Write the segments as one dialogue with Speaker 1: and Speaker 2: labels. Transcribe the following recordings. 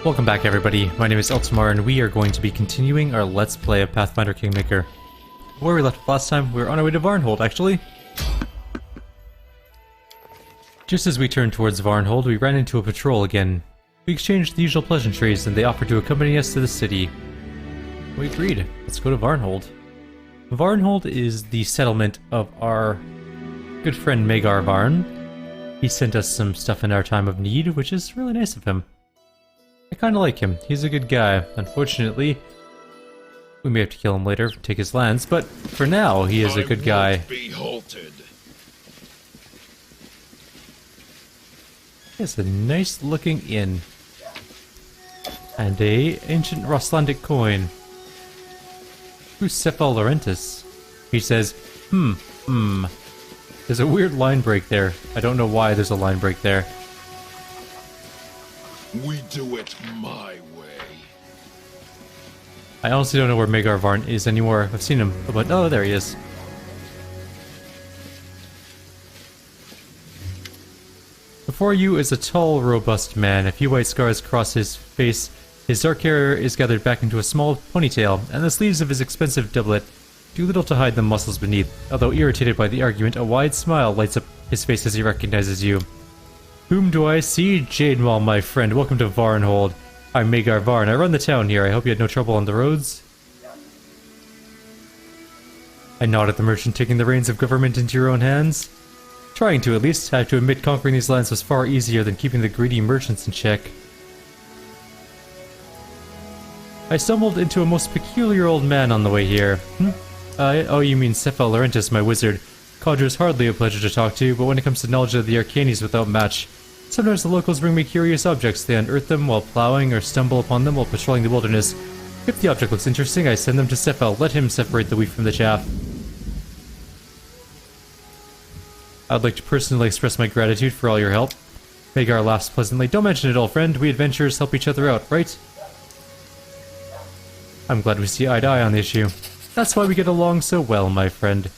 Speaker 1: Welcome back everybody, my name is Eltimar and we are going to be continuing our Let's Play of Pathfinder Kingmaker. Where we left last time, we were on our way to Varnhold actually. Just as we turned towards Varnhold, we ran into a patrol again. We exchanged the usual pleasantries and they offered to accompany us to the city. We agreed, let's go to Varnhold. Varnhold is the settlement of our good friend Magar Varn. He sent us some stuff in our time of need, which is really nice of him. I kinda like him. He's a good guy. Unfortunately, we may have to kill him later, take his lands, but for now, he is a good guy.
Speaker 2: Be halted.
Speaker 1: It's a nice looking inn. And a ancient Roslandic coin. Who's Cephal Laurentis? He says, There's a weird line break there. I don't know why there's a line break there.
Speaker 2: We do it my way.
Speaker 1: I honestly don't know where Magar Varn is anymore. I've seen him, but oh, there he is. Before you is a tall, robust man. A few white scars cross his face. His dark hair is gathered back into a small ponytail, and the sleeves of his expensive doublet do little to hide the muscles beneath. Although irritated by the argument, a wide smile lights up his face as he recognizes you. Whom do I see? Jadewall, my friend. Welcome to Varnhold. I'm Magar Varn. I run the town here. I hope you had no trouble on the roads. I nod at the merchant, taking the reins of government into your own hands. Trying to, at least. I have to admit, conquering these lands was far easier than keeping the greedy merchants in check. I stumbled into a most peculiar old man on the way here. Oh, you mean Cephal Laurentis, my wizard. Codger is hardly a pleasure to talk to, but when it comes to knowledge of the arcane, he's without match. Sometimes the locals bring me curious objects. They unearth them while plowing or stumble upon them while patrolling the wilderness. If the object looks interesting, I send them to Cephal. Let him separate the wheat from the chaff. I'd like to personally express my gratitude for all your help. Magar laughs pleasantly. Don't mention it, old friend. We adventurers help each other out, right? I'm glad we see eye to eye on the issue. That's why we get along so well, my friend.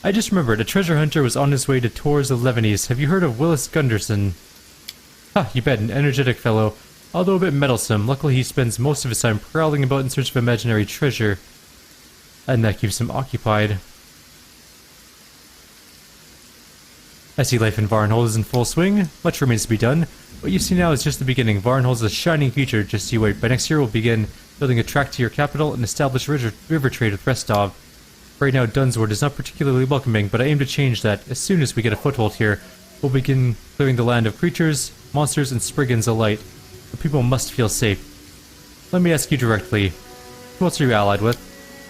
Speaker 1: I just remembered, a treasure hunter was on his way to Tours of Lebanese. Have you heard of Willis Gunderson? Ha, you bet, an energetic fellow, although a bit meddlesome. Luckily he spends most of his time prowling about in search of imaginary treasure, and that keeps him occupied. I see life in Varnhold is in full swing. Much remains to be done. What you see now is just the beginning. Varnhold is a shining future, just you wait. By next year we'll begin building a track to your capital and establish river trade with Restov. Right now, Dunsword is not particularly welcoming, but I aim to change that. As soon as we get a foothold here, we'll begin clearing the land of creatures, monsters, and Spriggans alike. The people must feel safe. Let me ask you directly, who else are you allied with?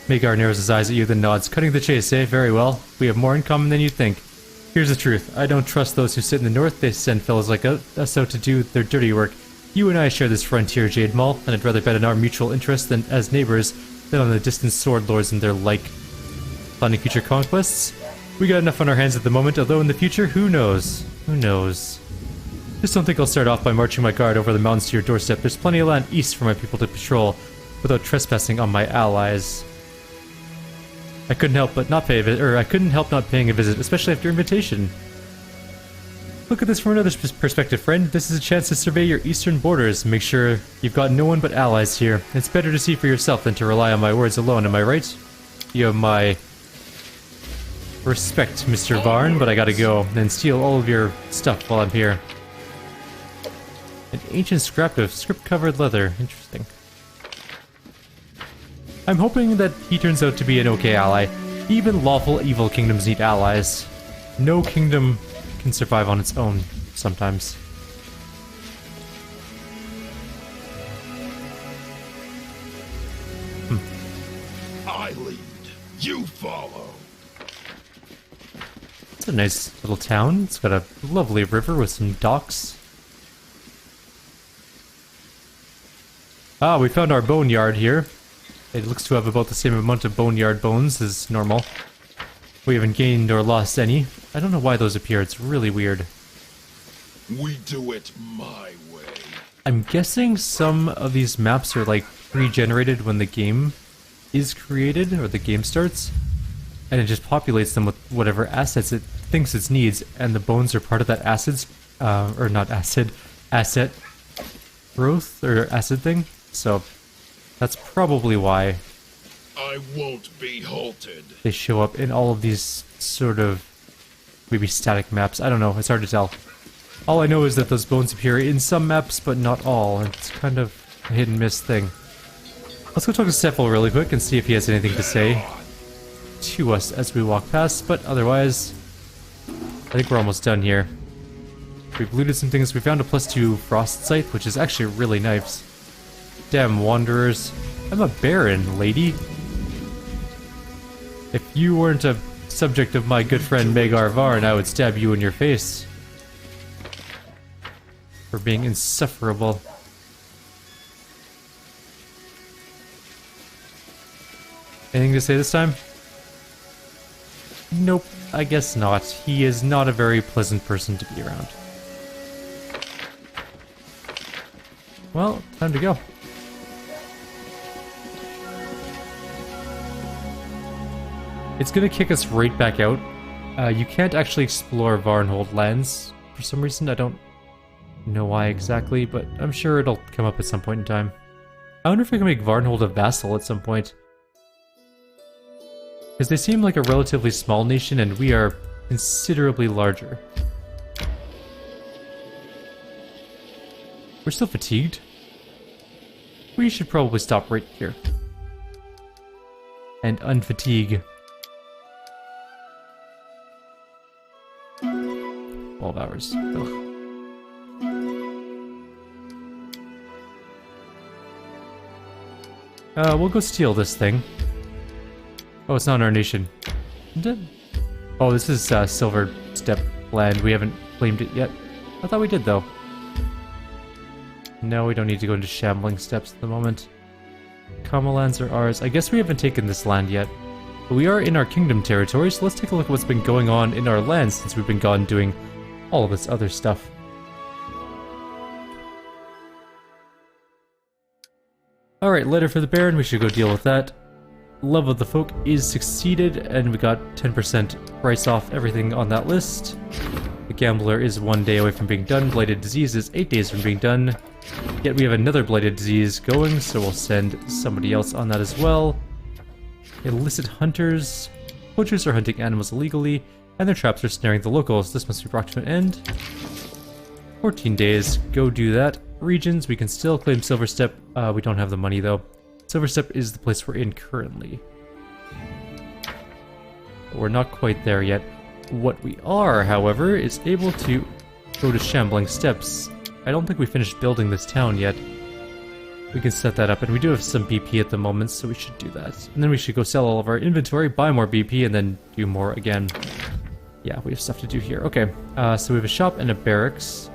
Speaker 1: Magar narrows his eyes at you, then nods. Cutting the chase, eh? Very well. We have more in common than you think. Here's the truth. I don't trust those who sit in the north. They send fellows like us out to do their dirty work. You and I share this frontier, Jadewall, and I'd rather bet on our mutual interest than as neighbors than on the distant sword lords and their like. Planning future conquests? We got enough on our hands at the moment, although in the future, who knows? Who knows? Just don't think I'll start off by marching my guard over the mountains to your doorstep. There's plenty of land east for my people to patrol, without trespassing on my allies. I couldn't help not paying a visit, especially after invitation. Look at this from another perspective, friend. This is a chance to survey your eastern borders. Make sure you've got no one but allies here. It's better to see for yourself than to rely on my words alone, am I right? You have my respect, Mr. Varn, but I gotta go and steal all of your stuff while I'm here. An ancient scrap of script-covered leather. Interesting. I'm hoping that he turns out to be an okay ally. Even lawful evil kingdoms need allies. No kingdom can survive on its own, sometimes.
Speaker 2: I lead. You follow.
Speaker 1: It's a nice little town. It's got a lovely river with some docks. Ah, we found our boneyard here. It looks to have about the same amount of boneyard bones as normal. We haven't gained or lost any. I don't know why those appear. It's really weird.
Speaker 2: We do it my way.
Speaker 1: I'm guessing some of these maps are like pre-generated when the game is created or the game starts. And it just populates them with whatever assets it thinks it needs, and the bones are part of that asset growth or acid thing, so that's probably why
Speaker 2: I won't be halted.
Speaker 1: they show up in all of these sort of maybe static maps. I don't know, it's hard to tell. All I know is that those bones appear in some maps, but not all. It's kind of a hit and miss thing. Let's go talk to Cephal really quick and see if he has anything to say to us as we walk past, but otherwise, I think we're almost done here. We've looted some things. We found a +2 frost scythe, which is actually really nice. Damn wanderers. I'm a baron, lady. If you weren't a subject of my good friend Magar Varn, I would stab you in your face. For being insufferable. Anything to say this time? Nope, I guess not. He is not a very pleasant person to be around. Well, time to go. It's gonna kick us right back out. You can't actually explore Varnhold lands for some reason. I don't know why exactly, but I'm sure it'll come up at some point in time. I wonder if we can make Varnhold a vassal at some point. Because they seem like a relatively small nation, and we are considerably larger. We're still fatigued. We should probably stop right here. And unfatigue. 12 hours. Ugh. We'll go steal this thing. Oh, it's not in our nation. Oh, this is Silver Step land. We haven't claimed it yet. I thought we did, though. No, we don't need to go into Shambling Steppes at the moment. Kama lands are ours. I guess we haven't taken this land yet. But we are in our kingdom territory, so let's take a look at what's been going on in our lands since we've been gone doing all of this other stuff. Alright, letter for the Baron. We should go deal with that. Love of the Folk is succeeded, and we got 10% price off everything on that list. The Gambler is 1 day away from being done. Blighted Disease is 8 days from being done. Yet we have another Blighted Disease going, so we'll send somebody else on that as well. Illicit Hunters. Poachers are hunting animals illegally, and their traps are snaring the locals. This must be brought to an end. 14 days. Go do that. Regions, we can still claim Silver Step. We don't have the money, though. Silver Step is the place we're in currently. But we're not quite there yet. What we are, however, is able to go to Shambling Steppes. I don't think we finished building this town yet. We can set that up, and we do have some BP at the moment, so we should do that. And then we should go sell all of our inventory, buy more BP, and then do more again. Yeah, we have stuff to do here. Okay, so we have a shop and a barracks.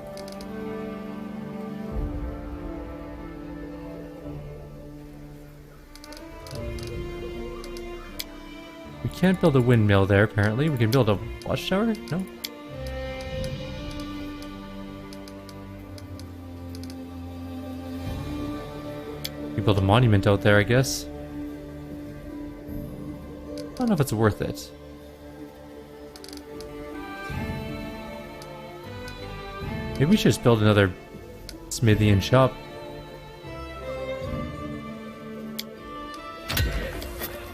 Speaker 1: We can't build a windmill there, apparently. We can build a watchtower? No? We build a monument out there, I guess. I don't know if it's worth it. Maybe we should just build another smithy and shop.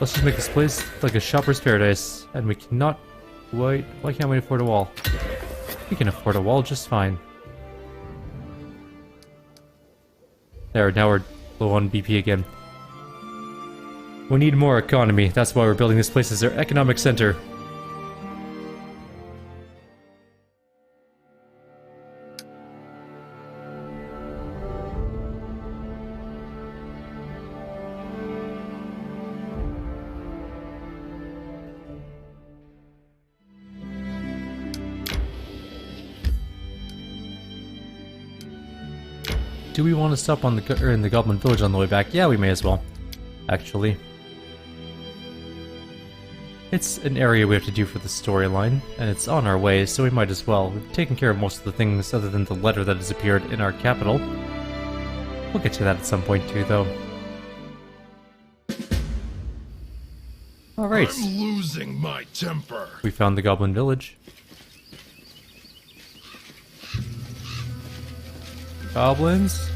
Speaker 1: Let's just make this place like a shopper's paradise. And we cannot... Why can't we afford a wall? We can afford a wall just fine. There, now we're low on BP again. We need more economy. That's why we're building this place as our economic center. Do we want to stop on in the Goblin Village on the way back? Yeah, we may as well, actually. It's an area we have to do for the storyline, and it's on our way, so we might as well. We've taken care of most of the things other than the letter that has appeared in our capital. We'll get to that at some point too, though. Alright.
Speaker 2: I'm losing my temper.
Speaker 1: We found the Goblin Village. Goblins?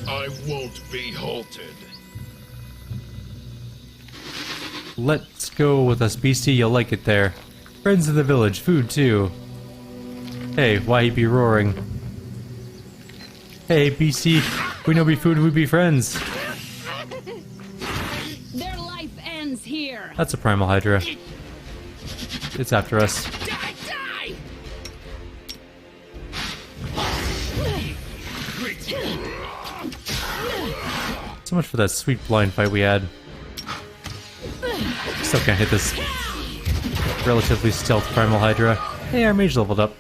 Speaker 2: I won't be halted.
Speaker 1: Let's go with us, beastie. You'll like it there. Friends of the village, food too. Hey, why you be roaring? Hey, beastie. We know be food, we be friends.
Speaker 3: Their life ends here.
Speaker 1: That's a primal hydra. It's after us.
Speaker 3: Die, die!
Speaker 1: So much for that sweet blind fight we had. Still can't hit this relatively stealth primal hydra. Hey, our mage leveled up.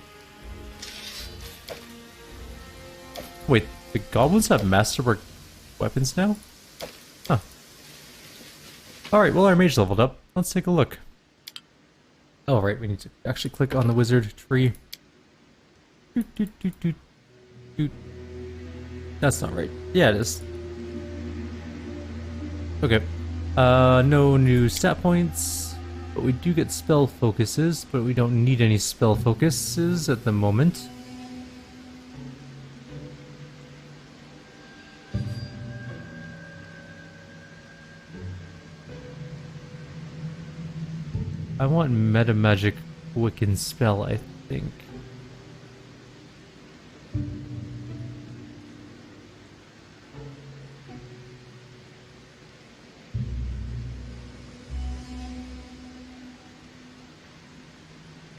Speaker 1: Wait, the goblins have masterwork weapons now? Huh. Alright, well our mage leveled up. Let's take a look. Oh right, we need to actually click on the wizard tree. Doot, doot, doot, doot, doot. That's not right. Yeah, it is. Okay. No new stat points, but we do get spell focuses, but we don't need any spell focuses at the moment. I want meta magic Wiccan spell, I think.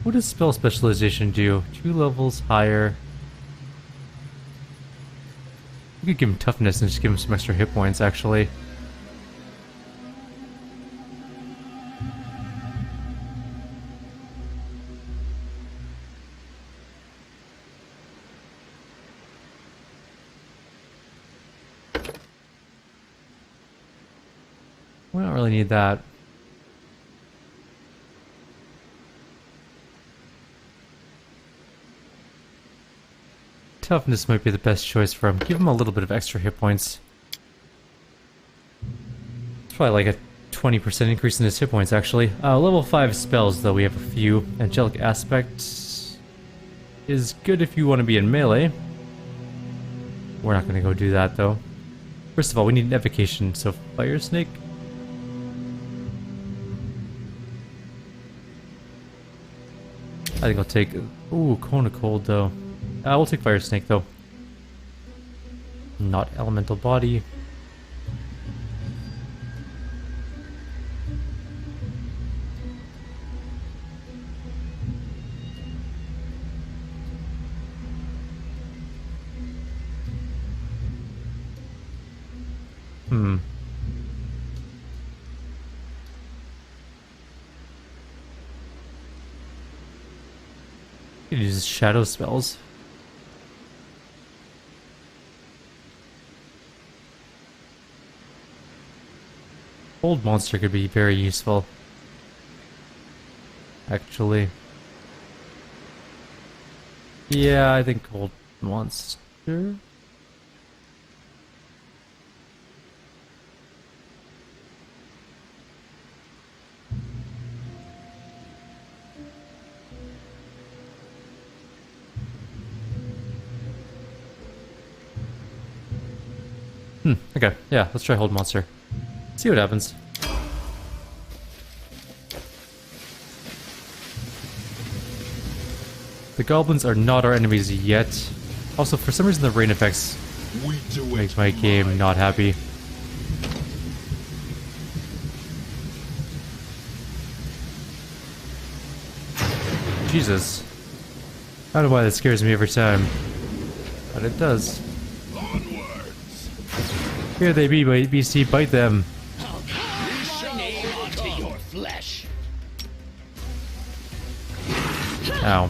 Speaker 1: What does spell specialization do? 2 levels higher. We could give him toughness and just give him some extra hit points, actually. We don't really need that. Toughness might be the best choice for him. Give him a little bit of extra hit points. It's probably like a 20% increase in his hit points, actually. Level 5 spells, though, we have a few. Angelic Aspect is good if you want to be in melee. We're not going to go do that, though. First of all, we need an evocation, so Fire Snake. I think I'll take... Ooh, Cone of Cold, though. We'll take Fire Snake, though. Not Elemental Body. He uses shadow spells. Old monster could be very useful. Actually. Yeah, I think old monster. Okay, yeah, let's try hold monster. See what happens. The goblins are not our enemies yet. Also, for some reason the rain effects make my game not happy. Jesus. I don't know why that scares me every time. But it does. Here they be, BC, bite them. Ow.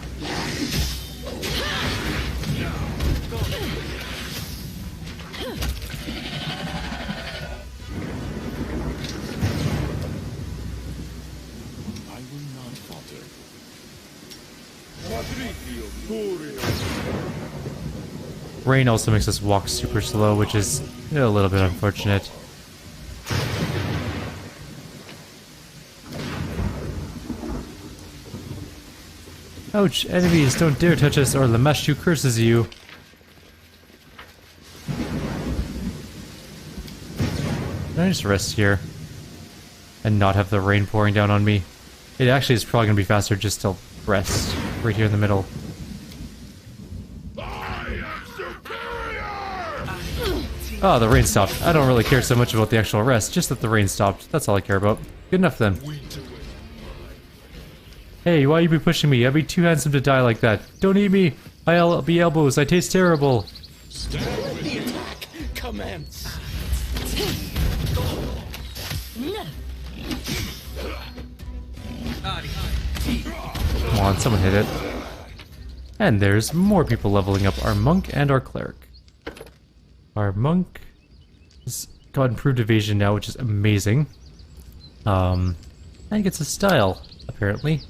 Speaker 1: Rain also makes us walk super slow, which is a little bit unfortunate. Ouch, enemies, don't dare touch us or Lamashtu curses you. I just rest here and not have the rain pouring down on me? It actually is probably gonna be faster just to rest right here in the middle.
Speaker 2: I am superior!
Speaker 1: Oh, the rain stopped. I don't really care so much about the actual rest, just that the rain stopped. That's all I care about. Good enough then.
Speaker 2: We do it.
Speaker 1: Hey, why you be pushing me? I'd be too handsome to die like that. Don't eat me. I'll be elbows. I taste terrible.
Speaker 4: Let the attack commence.
Speaker 1: Come on, someone hit it. And there's more people leveling up our monk and our cleric. Our monk has got improved evasion now, which is amazing. And gets a style, apparently.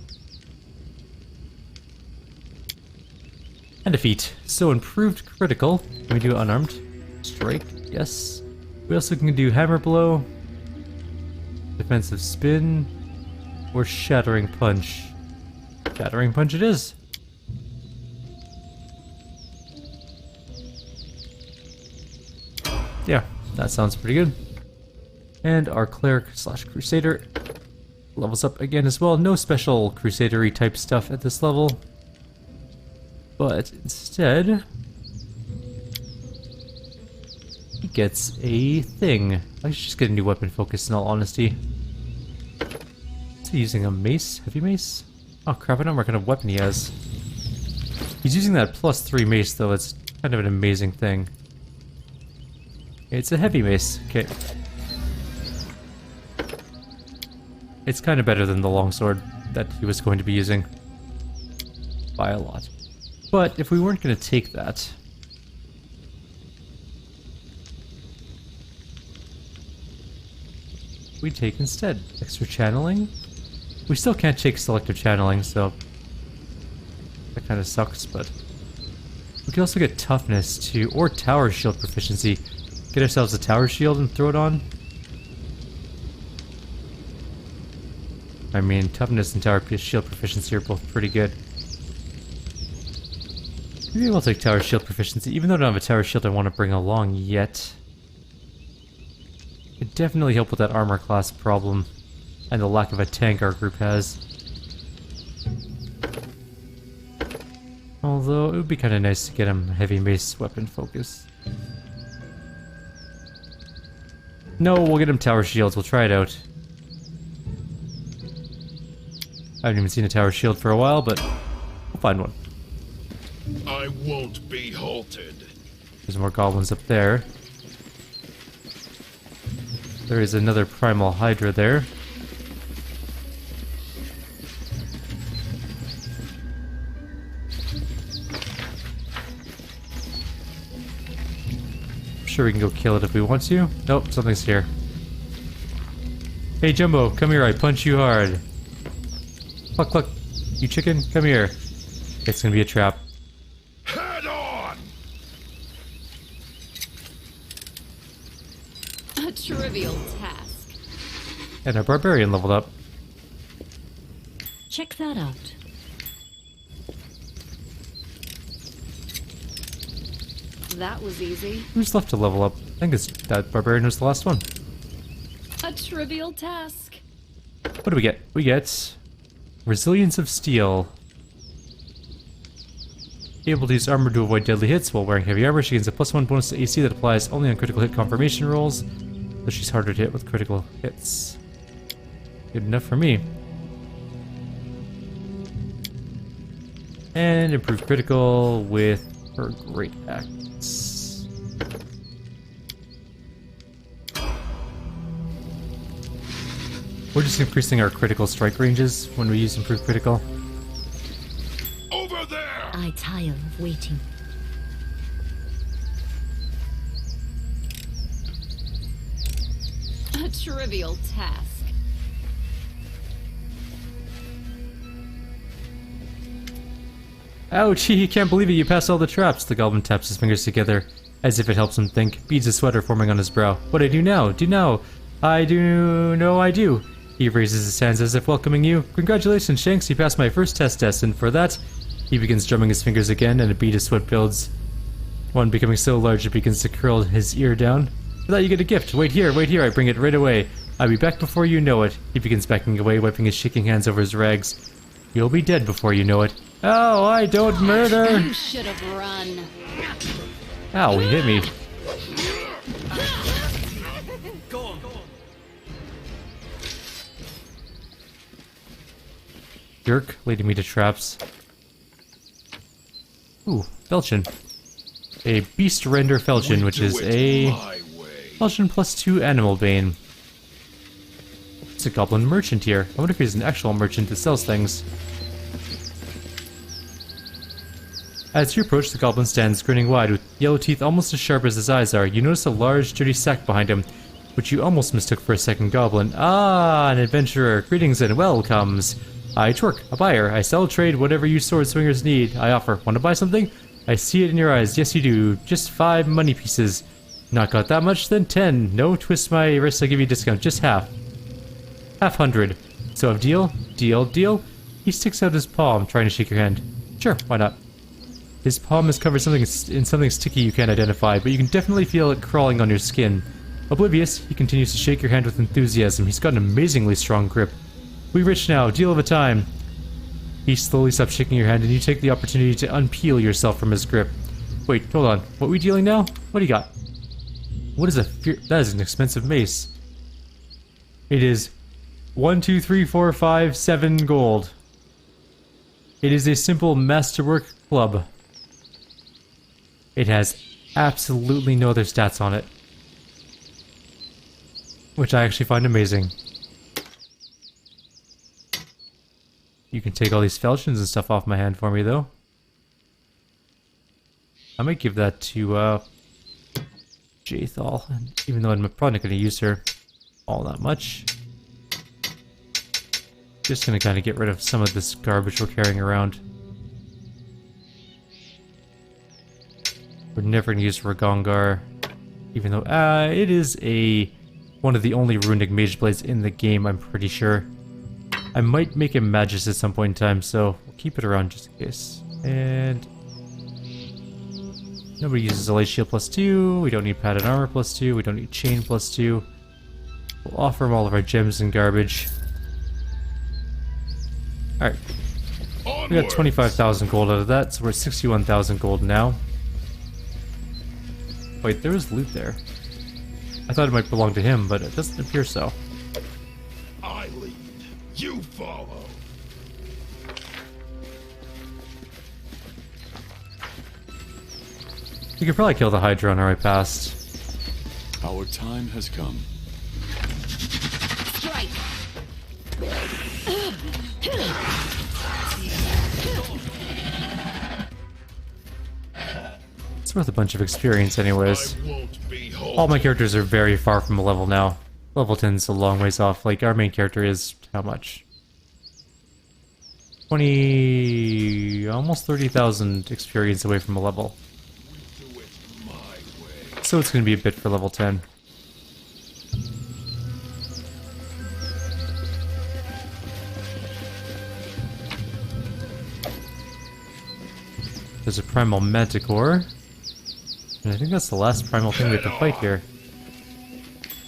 Speaker 1: And a feat. So improved critical. Can we do unarmed? Strike, yes. We also can do hammer blow, defensive spin, or shattering punch. Shattering punch it is. Yeah, that sounds pretty good. And our cleric slash crusader levels up again as well. No special crusadery type stuff at this level. But instead, he gets a thing. I should just get a new weapon focus in all honesty. Is he using a mace? Heavy mace? Oh crap, I don't know what kind of weapon he has. He's using that +3 mace though, it's kind of an amazing thing. It's a heavy mace, okay. It's kind of better than the longsword that he was going to be using. By a lot. But if we weren't going to take that, we take instead extra channeling. We still can't take selective channeling, so that kind of sucks, but we can also get toughness too, or tower shield proficiency. Get ourselves a tower shield and throw it on. I mean, toughness and tower shield proficiency are both pretty good. Maybe we'll take tower shield proficiency, even though I don't have a tower shield I want to bring along yet. It definitely help with that armor class problem, and the lack of a tank our group has. Although, it would be kind of nice to get him heavy mace weapon focus. No, we'll get him tower shields, we'll try it out. I haven't even seen a tower shield for a while, but we'll find one.
Speaker 2: I won't be halted.
Speaker 1: There's more goblins up there. There is another primal hydra there. I'm sure we can go kill it if we want to. Nope, something's here. Hey Jumbo, come here, I punch you hard. Cluck cluck, you chicken, come here. It's gonna be a trap.
Speaker 2: Head on!
Speaker 3: A trivial task.
Speaker 1: And our barbarian leveled up.
Speaker 3: Check that out. That was easy.
Speaker 1: Who's left to level up? I think it's that barbarian was the last one.
Speaker 3: A trivial task.
Speaker 1: What do we get? We get Resilience of Steel. Able to use armor to avoid deadly hits while wearing heavy armor. She gains a +1 bonus to AC that applies only on critical hit confirmation rolls, so she's harder to hit with critical hits. Good enough for me. And improve critical with her great axe. We're just increasing our critical strike ranges when we use improved critical.
Speaker 2: Over there!
Speaker 5: I tire of waiting.
Speaker 3: A trivial task.
Speaker 1: Ouch, he can't believe it, you passed all the traps. The goblin taps his fingers together, as if it helps him think. Beads of sweat are forming on his brow. What do I do now? Do now? I do. He raises his hands as if welcoming you. Congratulations, Shanks, you passed my first test, and for that, he begins drumming his fingers again, and a bead of sweat builds. One becoming so large it begins to curl his ear down. For that you get a gift. Wait here, I bring it right away. I'll be back before you know it. He begins backing away, wiping his shaking hands over his rags. You'll be dead before you know it. Oh, I don't murder!
Speaker 3: You should have run.
Speaker 1: Ow, he hit me. Jerk, leading me to traps. Ooh, Felchin. A Beast Render Felchin, which is a Felchin +2 Animal Bane. It's a Goblin Merchant here. I wonder if he's an actual merchant that sells things. As you approach, the Goblin stands grinning wide, with yellow teeth almost as sharp as his eyes are. You notice a large, dirty sack behind him, which you almost mistook for a second Goblin. Ah, an adventurer. Greetings and welcomes. I twerk, a buyer. I sell, trade, whatever you sword swingers need. I offer. Want to buy something? I see it in your eyes. Yes, you do. Just 5 money pieces. Not got that much? Then 10. No, twist my wrist. I'll give you a discount. Just half. Half 100. So, a deal? Deal, deal? He sticks out his palm, trying to shake your hand. Sure, why not? His palm is covered in something sticky you can't identify, but you can definitely feel it crawling on your skin. Oblivious, he continues to shake your hand with enthusiasm. He's got an amazingly strong grip. We rich now, deal of a time. He slowly stops shaking your hand, and you take the opportunity to unpeel yourself from his grip. Wait, hold on. What are we dealing now? What do you got? What is that is an expensive mace. It is 1, 2, 3, 4, 5, 7 gold. It is a simple masterwork club. It has absolutely no other stats on it, which I actually find amazing. You can take all these falchions and stuff off my hand for me, though. I might give that to, Jaethal, even though I'm probably not going to use her all that much. Just going to kind of get rid of some of this garbage we're carrying around. We're never going to use Ragongar, even though, it is one of the only runic mage blades in the game, I'm pretty sure. I might make him Magus at some point in time, so we'll keep it around just in case. And nobody uses a light shield +2. We don't need padded armor +2. We don't need chain +2. We'll offer him all of our gems and garbage. Alright. We got 25,000 gold out of that, so we're at 61,000 gold now. Wait, there was loot there. I thought it might belong to him, but it doesn't appear so.
Speaker 2: I lead. You follow.
Speaker 1: We could probably kill the Hydra on our way past.
Speaker 4: Our time has come.
Speaker 3: Strike.
Speaker 1: It's worth a bunch of experience anyways.
Speaker 2: I won't be
Speaker 1: All my characters are very far from a level now. Level 10's a long ways off. Like, our main character is how much? 20... almost 30,000 experience away from a level.
Speaker 2: do it my way.
Speaker 1: So it's going to be a bit for level 10. There's a Primal Manticore. And I think that's the last primal thing we have to fight here.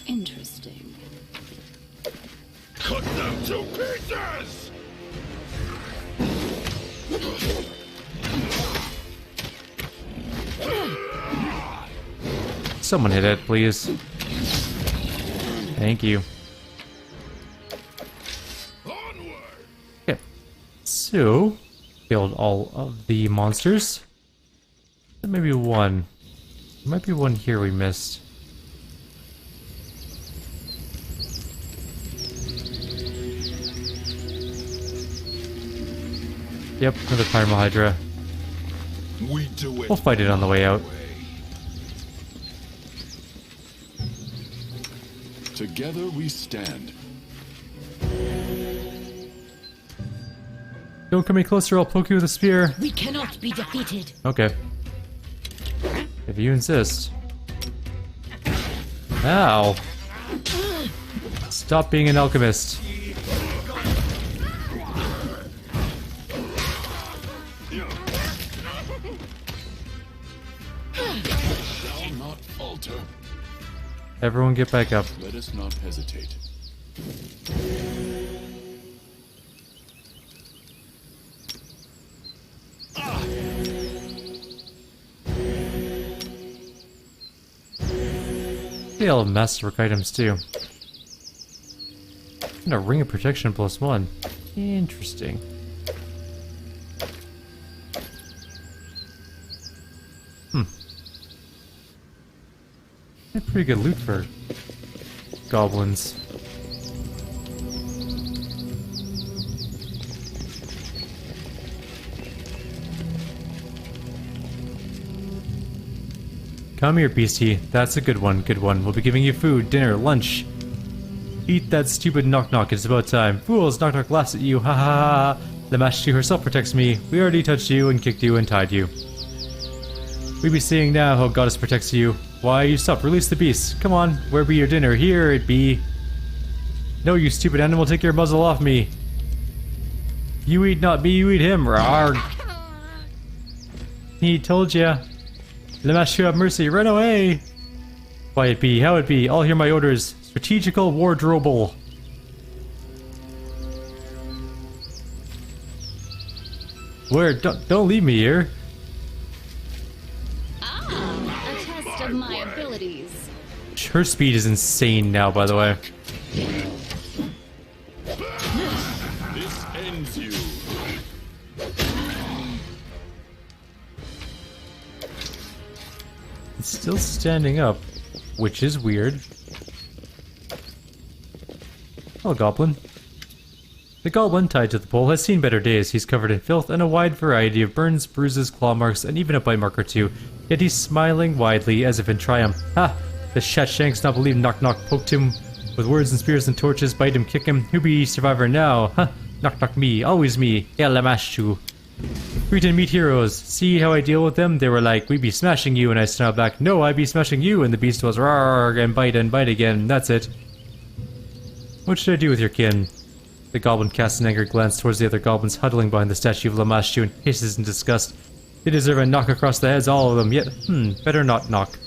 Speaker 3: Interesting.
Speaker 2: Cut them to pieces!
Speaker 1: Someone hit it, please. Thank you.
Speaker 2: Onward!
Speaker 1: Okay. So, killed all of the monsters. There may be one. There might be one here we missed. Yep, another Primal Hydra.
Speaker 2: We do it.
Speaker 1: We'll fight it on the way out.
Speaker 4: Together we stand.
Speaker 1: Don't come any closer, I'll poke you with a spear.
Speaker 3: We cannot be defeated.
Speaker 1: Okay. If you insist. Ow. Stop being an alchemist.
Speaker 4: Shall not falter.
Speaker 1: Everyone get back up.
Speaker 4: Let us not hesitate.
Speaker 1: They all have masterwork items too. And a ring of protection +1. Interesting. Pretty good loot for goblins. Come here, beastie. That's a good one, good one. We'll be giving you food, dinner, lunch. Eat that stupid Nok Nok, it's about time. Fools, Nok Nok laughs at you, ha ha ha. The Master herself protects me. We already touched you and kicked you and tied you. We be seeing now how Goddess protects you. Why you stop? Release the beast. Come on, where be your dinner? Here it be. No, you stupid animal, take your muzzle off me. You eat not me, you eat him. Rawr. He told ya. The Master have mercy, run away. Why it be, how it be, all hear my orders. Strategical wardrobe. Where? Don't leave me here.
Speaker 3: Ah, a test of my abilities.
Speaker 1: Her speed is insane now, by the way.
Speaker 4: This ends you.
Speaker 1: It's still standing up, which is weird. Oh, Goblin. The Goblin, tied to the pole, has seen better days. He's covered in filth and a wide variety of burns, bruises, claw marks, and even a bite mark or two. Yet he's smiling widely, as if in triumph. Ha! The Shatshanks not believe Nok Nok poked him with words and spears and torches, bite him, kick him. Who be survivor now? Ha! Nok Nok me, always me. Elamashu. Greet and meet heroes. See how I deal with them? They were like, we be smashing you, and I snarled back, no, I be smashing you, and the beast was rawr and bite again. That's it. What should I do with your kin? The goblin casts an angry glance towards the other goblins huddling behind the statue of Lamashtu and hisses in disgust. They deserve a knock across the heads, all of them, yet, better not knock.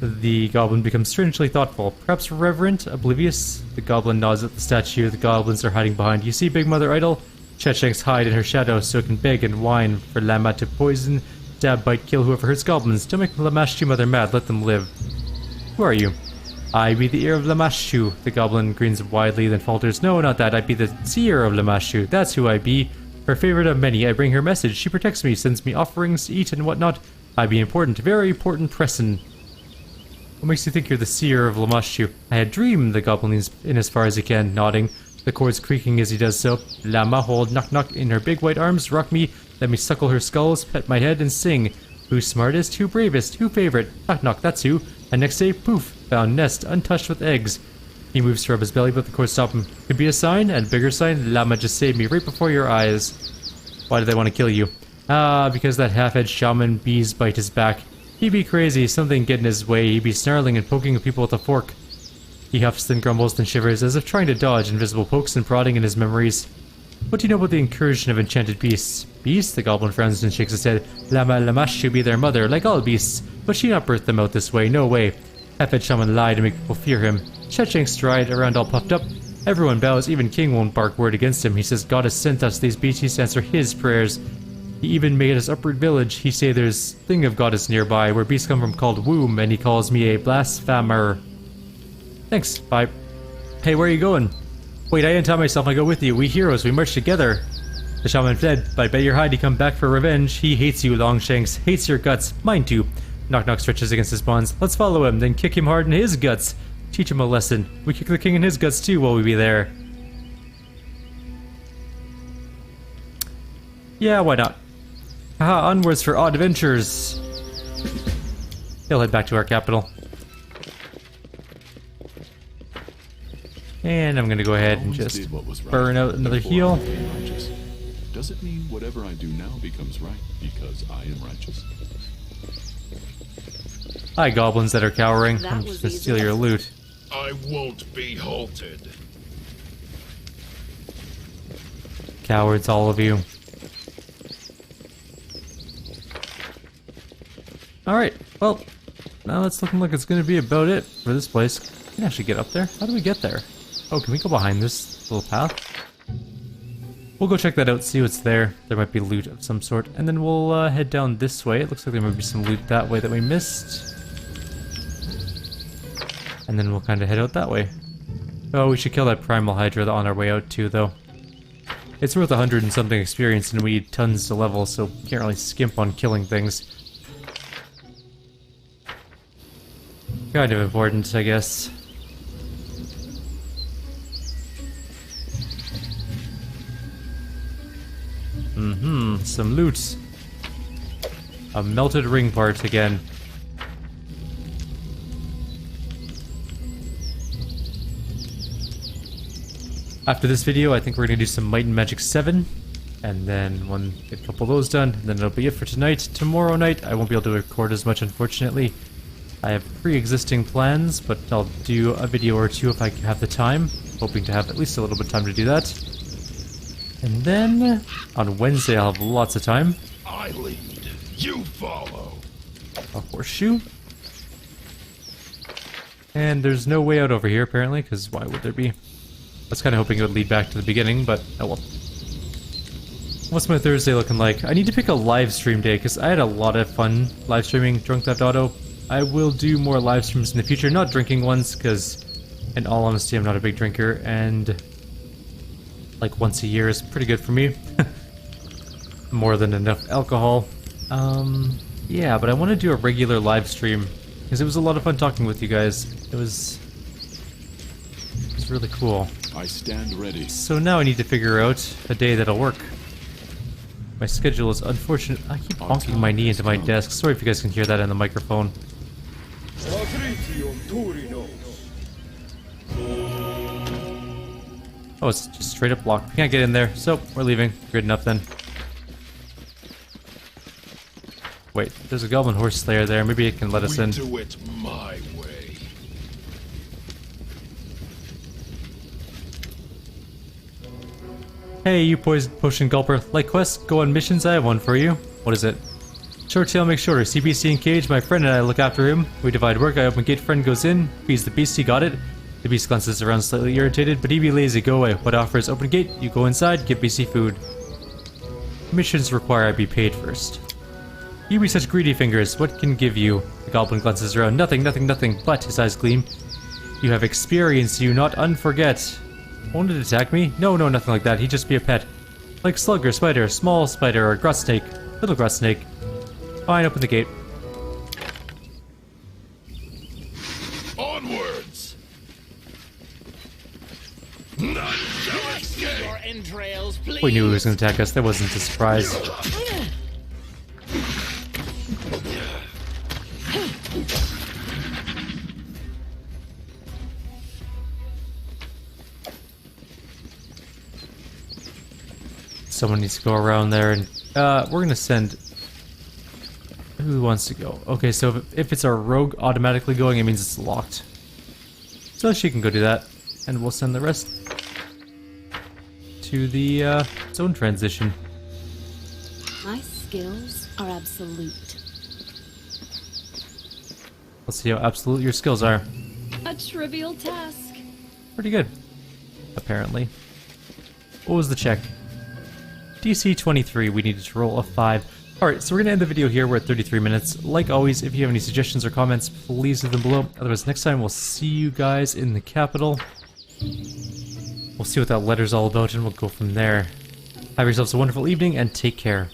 Speaker 1: The goblin becomes strangely thoughtful, perhaps reverent, oblivious. The goblin nods at the statue the goblins are hiding behind. You see, Big Mother Idol? Shatshanks hide in her shadow so it can beg and whine for Lama to poison, stab, bite, kill whoever hurts goblins. Don't make Lamashtu Mother mad, let them live. Who are you? I be the ear of Lamashtu. The goblin grins widely, then falters. No, not that. I be the seer of Lamashtu. That's who I be. Her favorite of many. I bring her message. She protects me, sends me offerings to eat and whatnot. I be important, very important pressin. What makes you think you're the seer of Lamashtu? I had dreamed, the goblin leans in as far as he can, nodding, the cords creaking as he does so. Lama hold Nok Nok in her big white arms, rock me, let me suckle her skulls, pet my head, and sing. Who's smartest? Who bravest? Who favorite? Nok Nok, that's who. And next day, poof, found nest, untouched with eggs. He moves to rub his belly, but the cords stop him. Could be a sign, and a bigger sign. Lama just saved me right before your eyes. Why do they want to kill you? Ah, because that half-head shaman bees bite his back. He be crazy, something get in his way. He be snarling and poking people with a fork. He huffs, then grumbles, then shivers, as if trying to dodge invisible pokes and prodding in his memories. What do you know about the incursion of enchanted beasts? Beasts? The goblin frowns and shakes his head. Lama Lamashtu be their mother, like all beasts. But she not birthed them out this way, no way. Half-head shaman lied to make people fear him. Shatshanks stride around all puffed up. Everyone bows, even King won't bark word against him. He says God has sent us these beasties to answer his prayers. He even made us Upward Village. He say there's thing of goddess nearby, where beasts come from called womb, and he calls me a blasphemer. Thanks, bye. Hey, where are you going? Wait, I untie myself, I go with you. We heroes, we march together. The shaman fled, but I bet your hide he come back for revenge. He hates you, Longshanks, hates your guts. Mine too. Nok Nok stretches against his bonds. Let's follow him, then kick him hard in his guts. Teach him a lesson. We kick the king in his guts too while we be there. Yeah, why not? Haha, onwards for odd adventures. He'll head back to our capital. And I'm gonna go ahead and just burn out another heal.
Speaker 4: Does it mean whatever I do now becomes right because I am righteous?
Speaker 1: Hi, goblins that are cowering.
Speaker 3: That
Speaker 1: I'm
Speaker 3: was
Speaker 1: just gonna
Speaker 3: easy.
Speaker 1: steal your loot.
Speaker 2: I won't be halted.
Speaker 1: Cowards, all of you. Alright, well, Now that's looking like it's going to be about it for this place. We can actually get up there. How do we get there? Oh, can we go behind this little path? We'll go check that out, see what's there. There might be loot of some sort. And then we'll head down this way. It looks like there might be some loot that way that we missed. And then we'll kind of head out that way. Oh, we should kill that Primal Hydra on our way out too, though. It's worth 100 and something experience, and we need tons to level, so can't really skimp on killing things. Kind of important, I guess. Some loot. A melted ring part again. After this video, I think we're gonna do some Might and Magic 7. And then get a couple of those done, and then it'll be it for tonight. Tomorrow night, I won't be able to record as much, unfortunately. I have pre-existing plans, but I'll do a video or two if I have the time. Hoping to have at least a little bit of time to do that. And then, on Wednesday, I'll have lots of time.
Speaker 2: I lead. You follow.
Speaker 1: A horseshoe. And there's no way out over here, apparently, because why would there be? I was kind of hoping it would lead back to the beginning, but oh well. What's my Thursday looking like? I need to pick a live stream day, because I had a lot of fun live streaming Drunk Theft Auto. I will do more live streams in the future, not drinking ones, because in all honesty, I'm not a big drinker, and like once a year is pretty good for me. More than enough alcohol. Yeah, but I want to do a regular live stream, because it was a lot of fun talking with you guys. It was really cool.
Speaker 4: I stand ready.
Speaker 1: So now I need to figure out a day that'll work. My schedule is unfortunate. I keep bonking my knee into my desk. Sorry if you guys can hear that in the microphone. Oh, it's just straight up blocked. We can't get in there, so we're leaving. Good enough then. Wait, there's a Goblin Horse Slayer there. Maybe it can let us in.
Speaker 2: We do it my way.
Speaker 1: Hey, you potion gulper. Like quests, go on missions. I have one for you. What is it? Short tail makes shorter. CBC in cage. My friend and I look after him. We divide work. I open gate. Friend goes in. Feeds the beast. He got it. The beast glances around slightly irritated, but he be lazy. Go away. What offers? Open gate. You go inside. Give BC food. Missions require I be paid first. You be such greedy fingers. What can give you? The goblin glances around. Nothing, nothing, nothing. But his eyes gleam. You have experience. You not unforget. Won't it attack me? No, no, nothing like that. He'd just be a pet. Like slug or spider, small spider or grass snake. Little grass snake. Fine, open the gate.
Speaker 2: Onwards. None shall escape.
Speaker 5: Your entrails, please.
Speaker 1: We knew he was going to attack us. That wasn't a surprise. Someone needs to go around there, and we're gonna send. Who wants to go? Okay, so if it's our rogue automatically going, it means it's locked. So she can go do that, and we'll send the rest to the zone transition.
Speaker 3: My skills are absolute.
Speaker 1: Let's see how absolute your skills are.
Speaker 3: A trivial task.
Speaker 1: Pretty good, apparently. What was the check? DC 23, we needed to roll a 5. Alright, so we're going to end the video here. We're at 33 minutes. Like always, if you have any suggestions or comments, please leave them below. Otherwise, next time we'll see you guys in the capital. We'll see what that letter's all about, and we'll go from there. Have yourselves a wonderful evening, and take care.